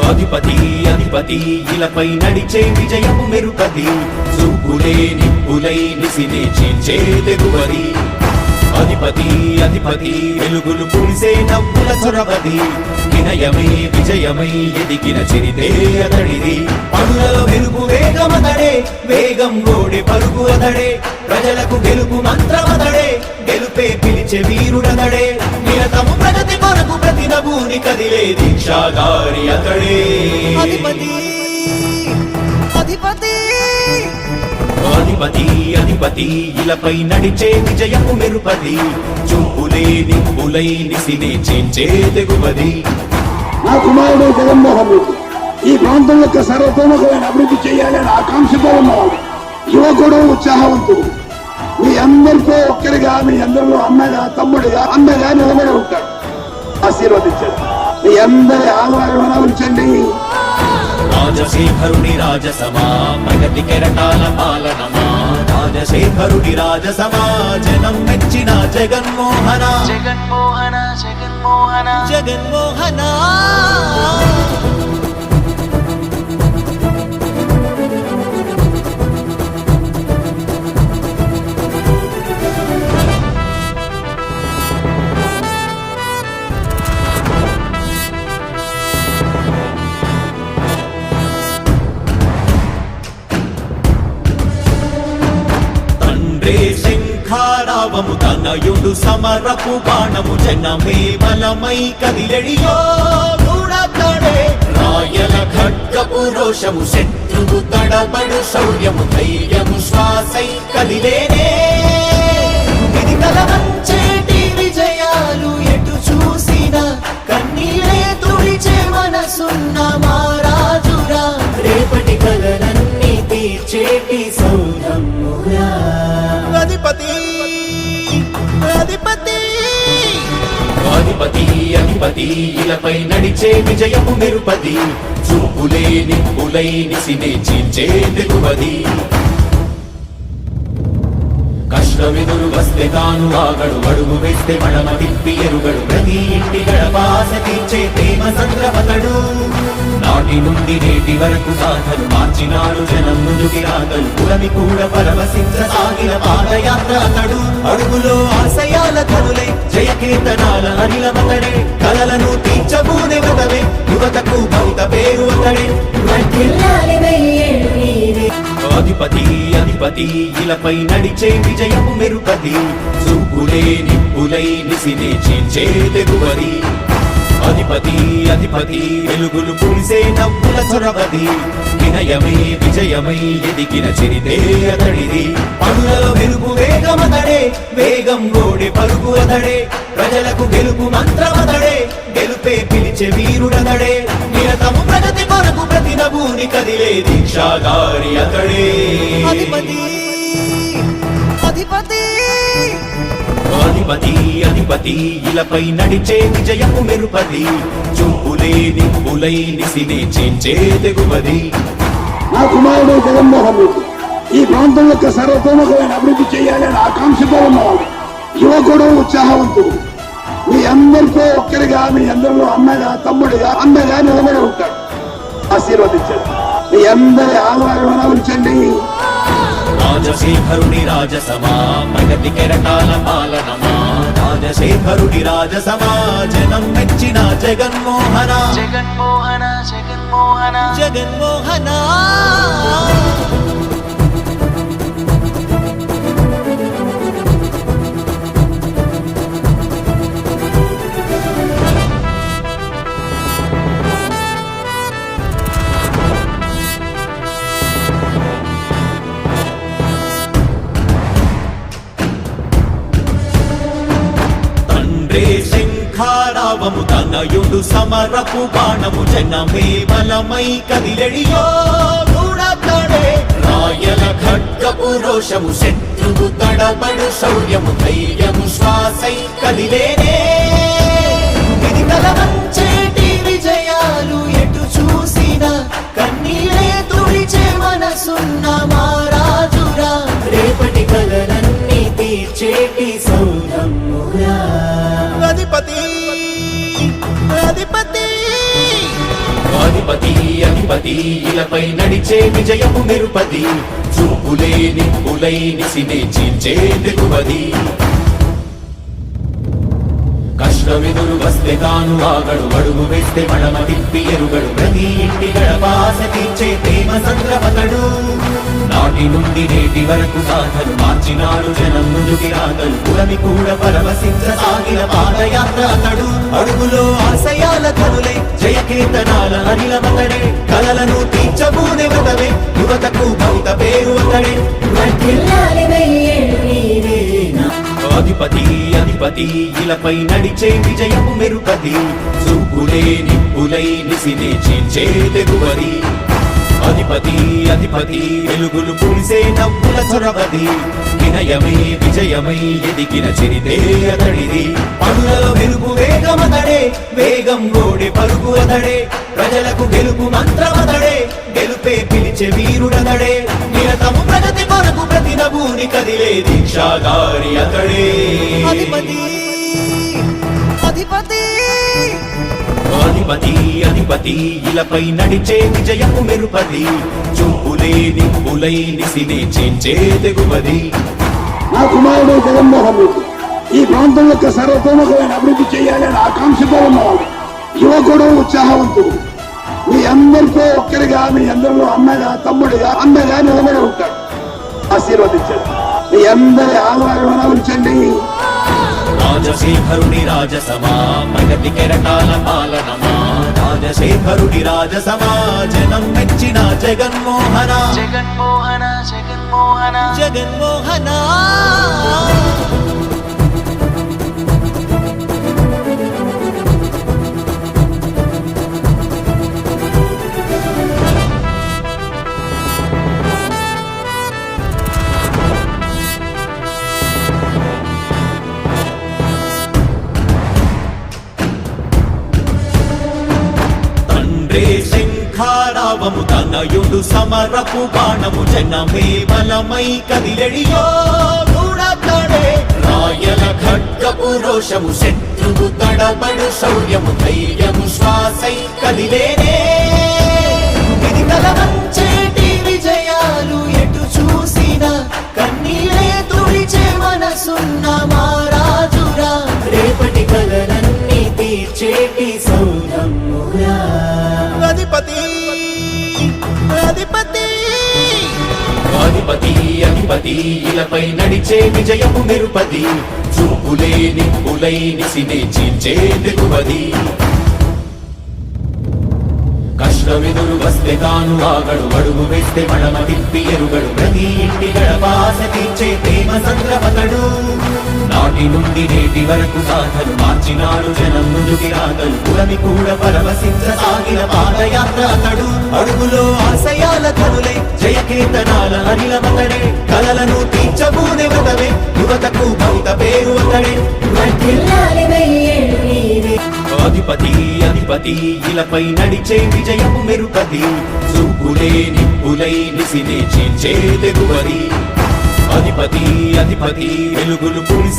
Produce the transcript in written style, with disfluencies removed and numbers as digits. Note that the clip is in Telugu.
అధిపతి అధిపతి ఇలపై నడిచే విజయము మెరుపది చూపులే నిప్పులై నిసినే చీల్చే తెగువది అధిపతి అధిపతి వెలుగులు కురిసే నవ్వుల చొరవది వినయమై విజయమై ఎదిగిన చరితే అతడిది పనులలో వెలుగు వేగమతడే వేగం గోడే పరుగు అతడే ప్రజలకు గెలుపు మంత్రమతడే గెలుపే పిలిచే వీరుడతడే నిరతము ప్రగతి కొరకు ప్రతి నభూని కదిలే దీక్షాగారి అతడే అధిపతి అధిపతి అధిపతి అధిపతి ఇలపై నడిచే విజయము మెరుపది చూపులే నిప్పులై నిసినే చేంచే తెగువది నా కుమారుడు జగన్మోహన్ రెడ్డి ఈ ప్రాంతం యొక్క సర్వతోముఖమైన అభివృద్ధి చేయాలని ఆకాంక్షతో ఉన్నవాడు యువకుడు ఉత్సాహవంతుడు మీ అందరితో ఒక్కరిగా మీ అందరిలో అన్నగా తమ్ముడిగా అండగా నిలబడి ఉంటాడు ఆశీర్వదించండి మీ అందరి ఆదరణ ఉంచండి రాజశేఖరుని రాజసమా ప్రగతి కెరటాల పాలనమా రాజశేఖరుని రాజసమా జనం మెచ్చిన జగన్మోహన జగన్మోహన జగన్మోహన జగన్మోహన శంఖారావము తనయుడు సమరపు బాణము జనమే బలమై కదిలెడియో దూడతాడే రాయల ఖడ్గపు రోషము శత్రువు తడబడు శౌర్యము ధైర్యము శ్వాసై కదిలేనే ఇది కలవంచేటి విజయాలు ఎటు చూసినా కన్నీరే తుడిచే మనసున్న మారాజురా రేపటి కలలన్నీ తీర్చేటి సౌరమ్మురా అధిపతి అధిపతి అధిపతి అధిపతి ఇలపై నడిచే విజయము మెరుపది చూపులే నిప్పులై నిసినే చీల్చే తెగువది కష్టమెదురు వస్తే తాను ఆగడు అడుగు వేస్తే మడమ తిప్పి ఎరుగడు ప్రతి ఇంటి గడపాస తీర్చే ప్రేమ సంద్రమతడు నాటి నుండి నేటి వరకు సాధలు మార్చినాడు జనం ముందుకి రాగలు పురమి కూడా పరవశించసాగిన పాదయాత్ర అతడు అడుగులో ఆశయాల కనులే జయకీర్తనాల అనిలమతడే కలలను తీర్చబూనే వదవే యువతకు భౌత పేరు అతడే అధిపతి అధిపతి ఇలపై నడిచే విజయము మెరుపది చూపులే నిప్పులై నిసినే చీల్చే తెగువది అధిపతి అధిపతి వెలుగులు కురిసే నవ్వుల చొరవది వినయమై విజయమై ఎదిగిన చరితే అతడిది పనులలో వెలుగు వేగమతడే వేగం గోడే పరుగు అతడే ప్రజలకు గెలుపు మంత్రమతడే గెలుపే పిలిచే వీరుడతడే నిరతము ప్రగతి కొరకు ప్రతి నభూని కదిలే దీక్షాగారి అతడే అధిపతి అధిపతి అధిపతి అధిపతి ఇలపై నడిచే విజయము మెరుపది చూపులే నిప్పులై నిసినే చేంచే తెగువది నా కుమారుడు జగన్మోహన్ రెడ్డి ఈ ప్రాంతం యొక్క సర్వతోముఖమైన అభివృద్ధి చేయాలని ఆకాంక్షతో ఉన్నవాడు యువకుడు ఉత్సాహవంతుడు మీ అందరితో ఒక్కరిగా మీ అందరిలో అన్నగా తమ్ముడిగా అండగా నిలబడి ఉంటాడు ఆశీర్వదించండి మీ అందరి ఆదరణ ఉంచండి రాజశేఖరుని రాజసమా ప్రగతి కెరటాల పాలనమా రాజశేఖరుని రాజసమా జనం మెచ్చిన జగన్మోహన జగన్మోహన జగన్మోహన జగన్మోహన శంఖారావము తనయుడు సమరపు బాణము జనమే బలమై కదిలెడియో దూడతాడే రాయల ఖడ్గపు రోషము శత్రువు తడబడు శౌర్యము ధైర్యము శ్వాసై కదిలేనే ఇది కలవంచేటి విజయాలు ఎటు చూసినా కన్నీరే తుడిచే మనసున్న మారాజురా రేపటి కలలన్నీ తీర్చేటి సౌరమ్మురా అధిపతి అధిపతి అధిపతి అధిపతి ఇలపై నడిచే విజయము మెరుపది చూపులే నిప్పులై నిసినే చీల్చే తెగువది కష్టమెదురు వస్తే తాను ఆగడు అడుగు వేస్తే మడమ తిప్పి ఎరుగడు ప్రతి ఇంటి గడపాస తీర్చే ప్రేమ సంద్రపతడు నాటి నుండి నేటి వరకు సాధలు మార్చినాడు జనం ముందుకి రాగలు పురమి కూడా పరవశించసాగిన పాదయాత్ర అతడు అడుగులో ఆశయాల కనులే జయకీర్తనాల అనిలమతడే కలలను తీర్చబూనే వ్రతమే యువతకు భౌత పేరు అతడే వర్ధిల్లాలి వెయ్యేళ్ళు నీవేనా. అధిపతి అధిపతి ఇలపై నడిచే విజయము మెరుపది చూపులే నిప్పులై నిసినే చీల్చే తెగువది అధిపతి అధిపతి వెలుగులు పులిసే నవ్వుల చొరవది వినయమై విజయమై ఎదిగిన చిరితే అతడిది పనులలో వెలుగు వేగమతడే వేగం గోడే పలుకు అతడే ప్రజలకు గెలుపు మంత్రమతడే గెలుపే పిలిచే వీరుడతడే నిరతము ప్రగతి కొరకు ప్రతి నభూని కదిలే దీక్షాధారి అతడే అధిపతి అధిపతి అధిపతి అధిపతి ఇలపై నడిచే విజయము మెరుపది చూపులే నిప్పులై నిసినే చీల్చే తెగువది నా కుమారుడు జగన్మోహన్ రెడ్డి ఈ ప్రాంతం యొక్క సర్వతోముఖమైన అభివృద్ధి చేయాలని ఆకాంక్షతో ఉన్నవాడు యువకుడు ఉత్సాహవంతుడు మీ అందరితో ఒక్కరిగా మీ అందరిలో అన్నగా తమ్ముడిగా అన్నగా నిలబడి ఉంటాడు ఆశీర్వదించండి మీ అందరి ఆదరణ ఉంచండి రాజశేఖరుడి రాజసమా ప్రగతి కెరటాల పాలనమా రాజశేఖరుడి రాజసమా జనం మెచ్చిన జగన్మోహన జగన్మోహన జగన్మోహన జగన్మోహన తండ్రే శంఖారావము తనయుడు సమరపు బాణము జనమే బలమై కదిలెడియో దూడతడే రాయల ఖడ్గపు రోషము శత్రువు తడబడు శౌర్యము ధైర్యము శ్వాసై కదిలేనే ఇది కలవంచేటి విజయాలు ఎటు చూసిన కన్నీరే తుడిచే మనసున్న మారాజురా రేపటి కలలన్నీ తీర్చేటి సౌరమ్మురా అధిపతి అధిపతి అధిపతి అధిపతి ఇలపై నడిచే విజయము మెరుపది చూపులే నిప్పులై నిసినే చీల్చే తెగువది కష్టమెదురు వస్తే తాను ఆగడు అడుగు వేస్తే మడమ తిప్పి ఎరుగడు ప్రతి ఇంటి గడపాస తీర్చే ప్రేమ సంద్రపతడు నాటి నుండి నేటి వరకు సాధలు మార్చినాడు జనం ముందుకి రాగలు పురమి కూడా పరవశించసాగిన పాదయాత్ర అతడు అడుగులో ఆశయాల కనులే జయకీర్తనాల అనిలమతడే కలలను తీర్చబూనే వ్రతమే యువతకు భౌత పేరు అతడే వర్ధిల్లాలి వెయ్యేళ్ళు నీవేనా. అధిపతి అధిపతి ఇలపై నడిచే విజయము మెరుపది చూపులే నిప్పులై నిసినే చీల్చే తెగువది అధిపతి అధిపతి వెలుగులు పులిసే